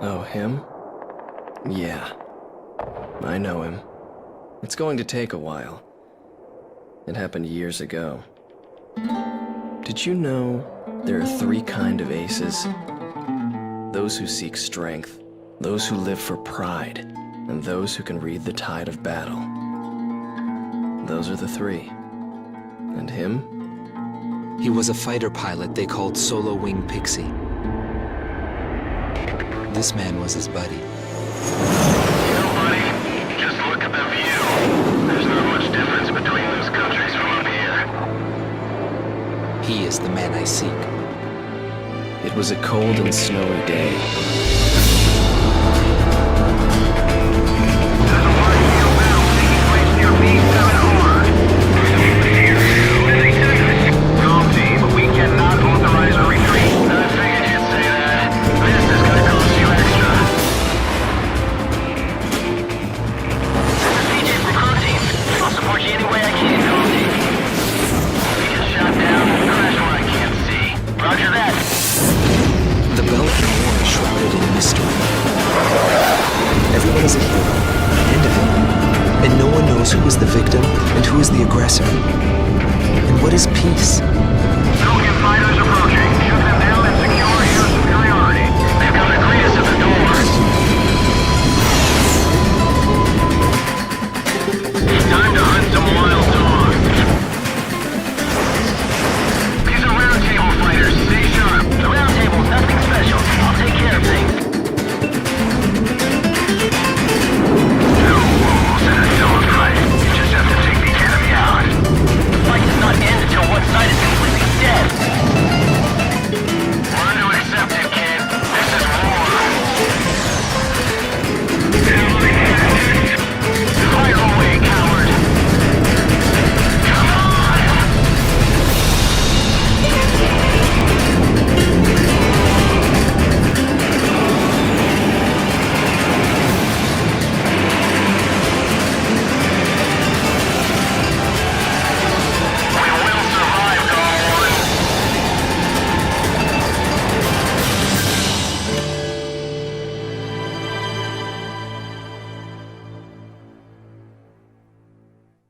Oh, him? Yeah. I know him. It's going to take a while. It happened years ago. Did you know there are 3 kinds of aces? Those who seek strength, those who live for pride, and those who can read the tide of battle. Those are the 3. And him? He was a fighter pilot they called Solo Wing Pixie. This man was his buddy. You know, buddy, just look at the view. There's not much difference between those countries from up here. He is the man I seek. It was a cold and snowy day. There's a large field battle taking place near B7R. Wrong team, we cannot authorize a retreat. I figured you'd say that. This is gonna cost you extra. This is CJ from Crow Team. I'll support you any way I can, Crow Team. We get shot down and crash where I can't see. Roger that. The Belgian War is shrouded in mystery. Everyone is a hero and a villain, and no one knows who is the victim and who is the aggressor. And what is peace?